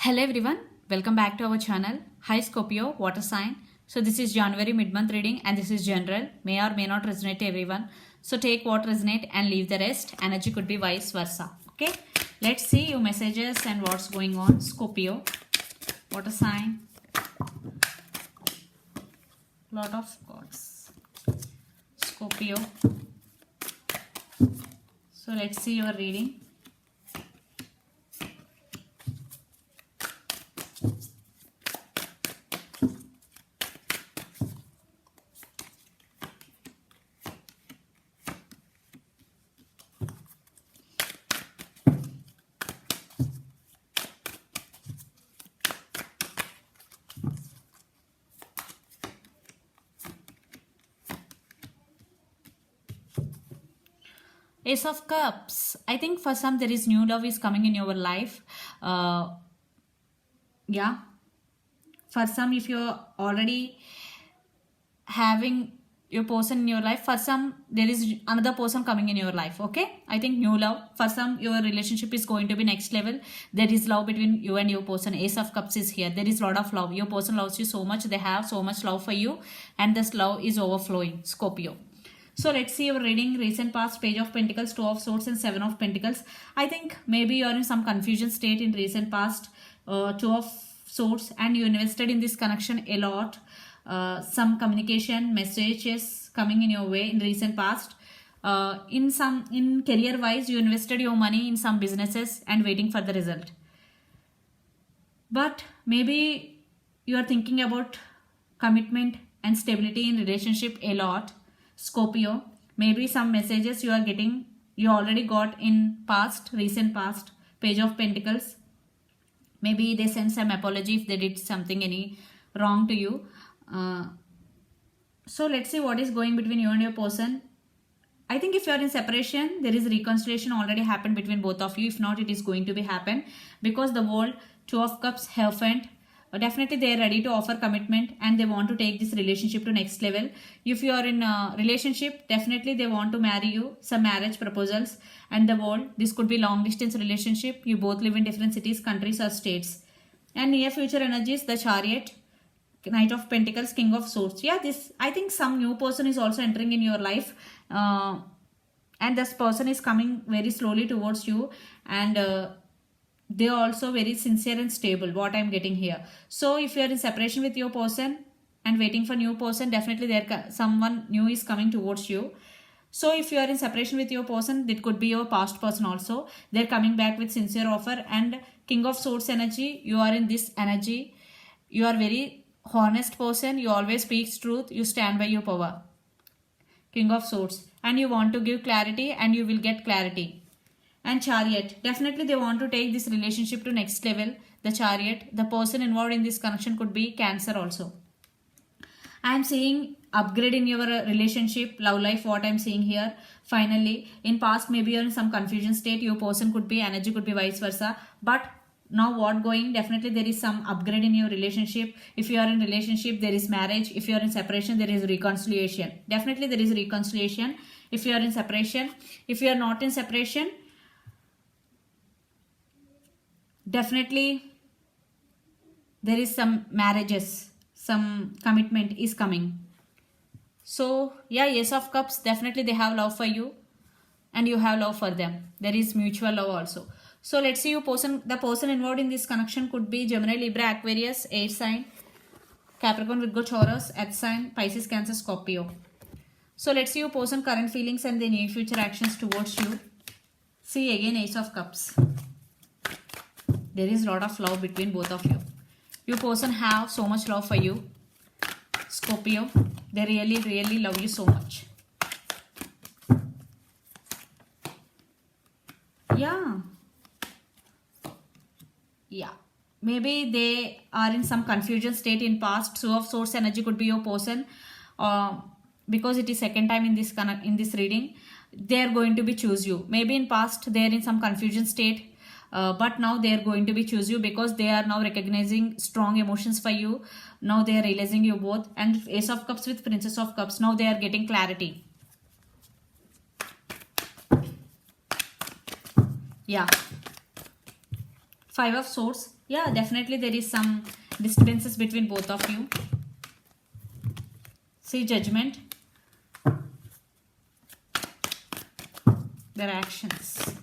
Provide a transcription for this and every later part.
Hello everyone, welcome back to our channel. Hi Scorpio, water sign. So this is January mid-month reading and this is general. May or may not resonate to everyone. So take what resonate and leave the rest. Energy could be vice versa. Okay, let's see your messages and what's going on. Scorpio, water sign. Lot of cards. Scorpio. So let's see your reading. Ace of Cups. I think for some there is new love is coming in your life. Yeah. For some, if you're already having your person in your life, for some there is another person coming in your life. Okay, I think new love. For some, your relationship is going to be next level. There is love between you and your person. Ace of Cups is here. There is a lot of love. Your person loves you so much. They have so much love for you, and this love is overflowing. Scorpio. So let's see your reading. Recent past, Page of Pentacles, Two of Swords and Seven of Pentacles. I think maybe you are in some confusion state in recent past. Two of Swords, and you invested in this connection a lot. Some communication messages coming in your way in recent past. In career wise, you invested your money in some businesses and waiting for the result. But maybe you are thinking about commitment and stability in relationship a lot. Scorpio, maybe some messages you are getting, you already got in past, recent past. Page of Pentacles. Maybe they send some apology if they did something any wrong to you. So let's see what is going between you and your person. I think if you are in separation, there is reconciliation already happened between both of you. If not, it is going to be happen because the world, Two of Cups, Hierophant. Definitely they are ready to offer commitment and they want to take this relationship to next level. If you are in a relationship, definitely they want to marry you, some marriage proposals. And the world, this could be long distance relationship. You both live in different cities, countries or states. And near future energies, the Chariot, Knight of Pentacles, King of Swords. Yeah, this, I think some new person is also entering in your life. And this person is coming very slowly towards you. And they are also very sincere and stable, what I'm getting here. So if you are in separation with your person and waiting for new person, definitely there someone new is coming towards you. So if you are in separation with your person, it could be your past person also. They're coming back with sincere offer. And King of Swords energy, you are in this energy. You are very honest person. You always speak truth. You stand by your power. King of Swords. And you want to give clarity and you will get clarity. And Chariot, definitely they want to take this relationship to next level. The Chariot, the person involved in this connection could be Cancer also. I am seeing upgrade in your relationship, love life, what I am seeing here. Finally, in past maybe you're in some confusion state, your person could be, energy could be vice versa. But now what going, definitely there is some upgrade in your relationship. If you are in relationship, there is marriage. If you are in separation, there is reconciliation. Definitely there is reconciliation if you are in separation. If you are not in separation, definitely there is some marriages, some commitment is coming. So yeah, Ace of Cups, definitely they have love for you and you have love for them. There is mutual love also. So let's see your person. The person involved in this connection could be Gemini, Libra, Aquarius, air sign, Capricorn, Virgo, Taurus, earth sign, Pisces, Cancer, Scorpio. So let's see your person current feelings and the near future actions towards you. See again Ace of Cups. There is a lot of love between both of you. Your person have so much love for you. Scorpio, they really love you so much. Yeah. Maybe they are in some confusion state in past. Two of Swords energy could be your person. Because it is second time in this reading, they are going to be choose you. Maybe in past they are in some confusion state. But now they are going to be choose you because they are now recognizing strong emotions for you. Now they are realizing you both. And Ace of Cups with Princess of Cups, now they are getting clarity. Yeah. Five of Swords. Yeah, definitely there is some disturbances between both of you. See, Judgment. Their actions.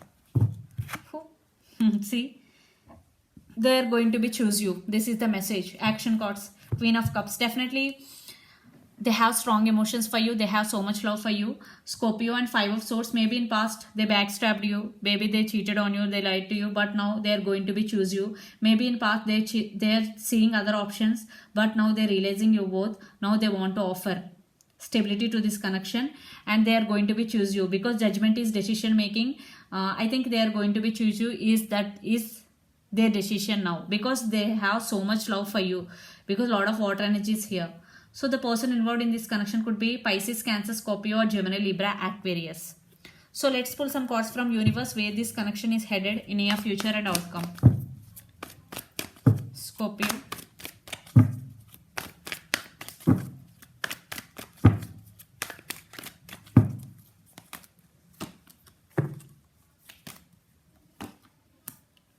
See, they are going to be choose you. This is the message. Action cards. Queen of Cups. Definitely they have strong emotions for you. They have so much love for you. Scorpio and Five of Swords. Maybe in past they backstabbed you. Maybe they cheated on you. They lied to you. But now they are going to be choose you. Maybe in past they are seeing other options. But now they are realizing you both. Now they want to offer stability to this connection, and they are going to be choose you because Judgment is decision making. I think they are going to be choose you is their decision now because they have so much love for you, because a lot of water energy is here. So the person involved in this connection could be Pisces, Cancer, Scorpio, or Gemini, Libra, Aquarius. So let's pull some cards from universe where this connection is headed in near future and outcome. Scorpio.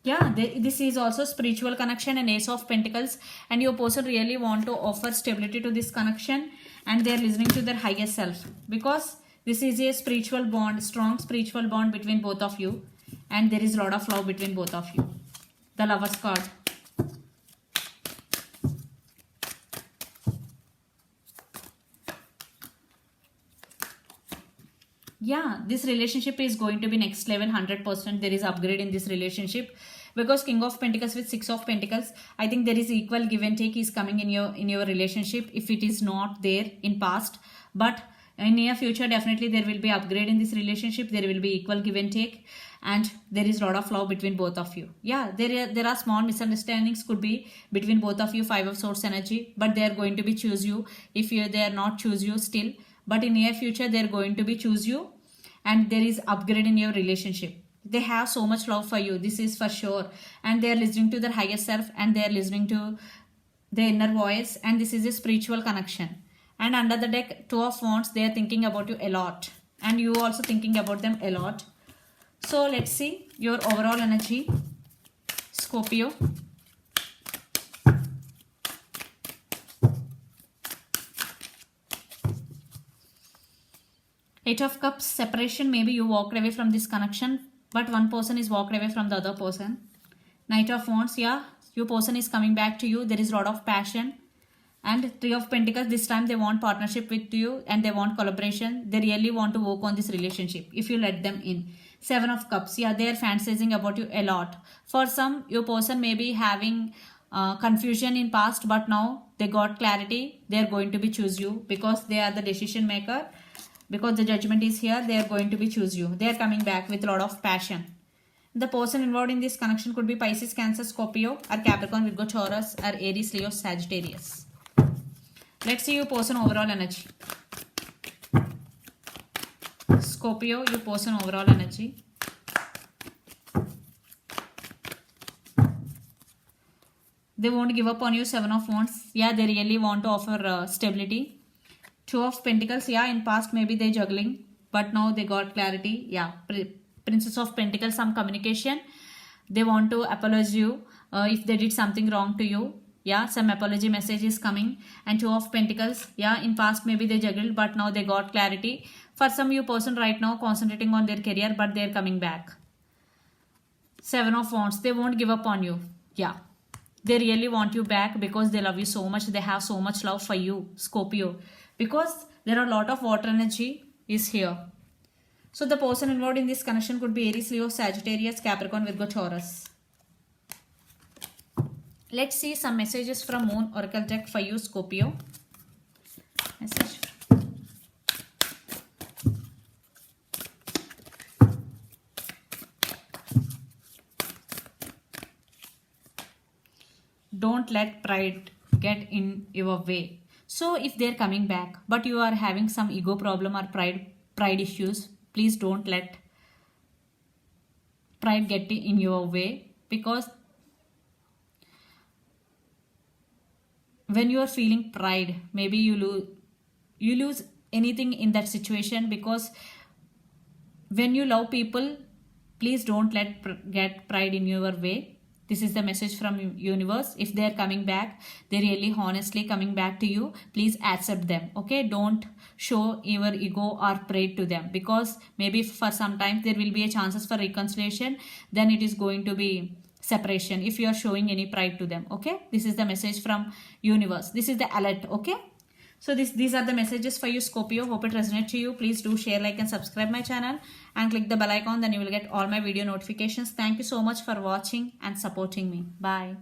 Yeah, this is also spiritual connection and Ace of Pentacles, and your person really want to offer stability to this connection, and they are listening to their higher self because this is a spiritual bond, strong spiritual bond between both of you, and there is a lot of love between both of you. The Lovers card. Yeah, this relationship is going to be next level 100%. There is upgrade in this relationship because King of Pentacles with Six of Pentacles, I think there is equal give and take is coming in your relationship if it is not there in past. But in near future, definitely there will be upgrade in this relationship. There will be equal give and take, and there is a lot of love between both of you. Yeah, there are small misunderstandings could be between both of you. Five of Swords energy, but they are going to be choose you if they are not choose you still. But in near future, they are going to be choose you, and there is upgrade in your relationship. They have so much love for you, this is for sure, and they are listening to their higher self, and they are listening to their inner voice, and this is a spiritual connection. And under the deck, Two of Wands, they are thinking about you a lot, and you also thinking about them a lot. So let's see your overall energy, Scorpio. Eight of Cups, separation. Maybe you walked away from this connection, but one person is walked away from the other person. Knight of Wands, yeah, your person is coming back to you. There is a lot of passion. And Three of Pentacles, this time they want partnership with you and they want collaboration. They really want to work on this relationship if you let them in. Seven of Cups, yeah, they are fantasizing about you a lot. For some, your person may be having confusion in past, but now they got clarity. They are going to be choose you because they are the decision maker. Because the Judgment is here, they are going to be choose you. They are coming back with a lot of passion. The person involved in this connection could be Pisces, Cancer, Scorpio, or Capricorn, Virgo, Taurus, or Aries, Leo, Sagittarius. Let's see your person overall energy. Scorpio, your person overall energy. They won't give up on you. Seven of Wands. Yeah, they really want to offer stability. Two of Pentacles, yeah, in past maybe they juggling, but now they got clarity. Yeah, Princess of Pentacles, some communication. They want to apologize you if they did something wrong to you. Yeah, some apology message is coming. And Two of Pentacles, yeah, in past maybe they juggled, but now they got clarity. For some you person right now concentrating on their career, but they're coming back. Seven of Wands, they won't give up on you. Yeah, they really want you back because they love you so much. They have so much love for you, Scorpio. Because there are a lot of water energy is here. So the person involved in this connection could be Aries, Leo, Sagittarius, Capricorn, Virgo, Taurus. Let's see some messages from Moon Oracle deck for you, Scorpio. Message. Don't let pride get in your way. So if they're coming back, but you are having some ego problem or pride issues, please don't let pride get in your way, because when you are feeling pride, maybe you lose anything in that situation, because when you love people, please don't let get pride in your way. This is the message from universe. If they are coming back, they really honestly coming back to you, please accept them. Okay, don't show your ego or pride to them, because maybe for some time there will be a chances for reconciliation, then it is going to be separation if you are showing any pride to them. Okay, this is the message from universe. This is the alert. Okay, so these are the messages for you, Scorpio. Hope it resonates to you. Please do share, like and subscribe my channel and click the bell icon, then you will get all my video notifications. Thank you so much for watching and supporting me. Bye.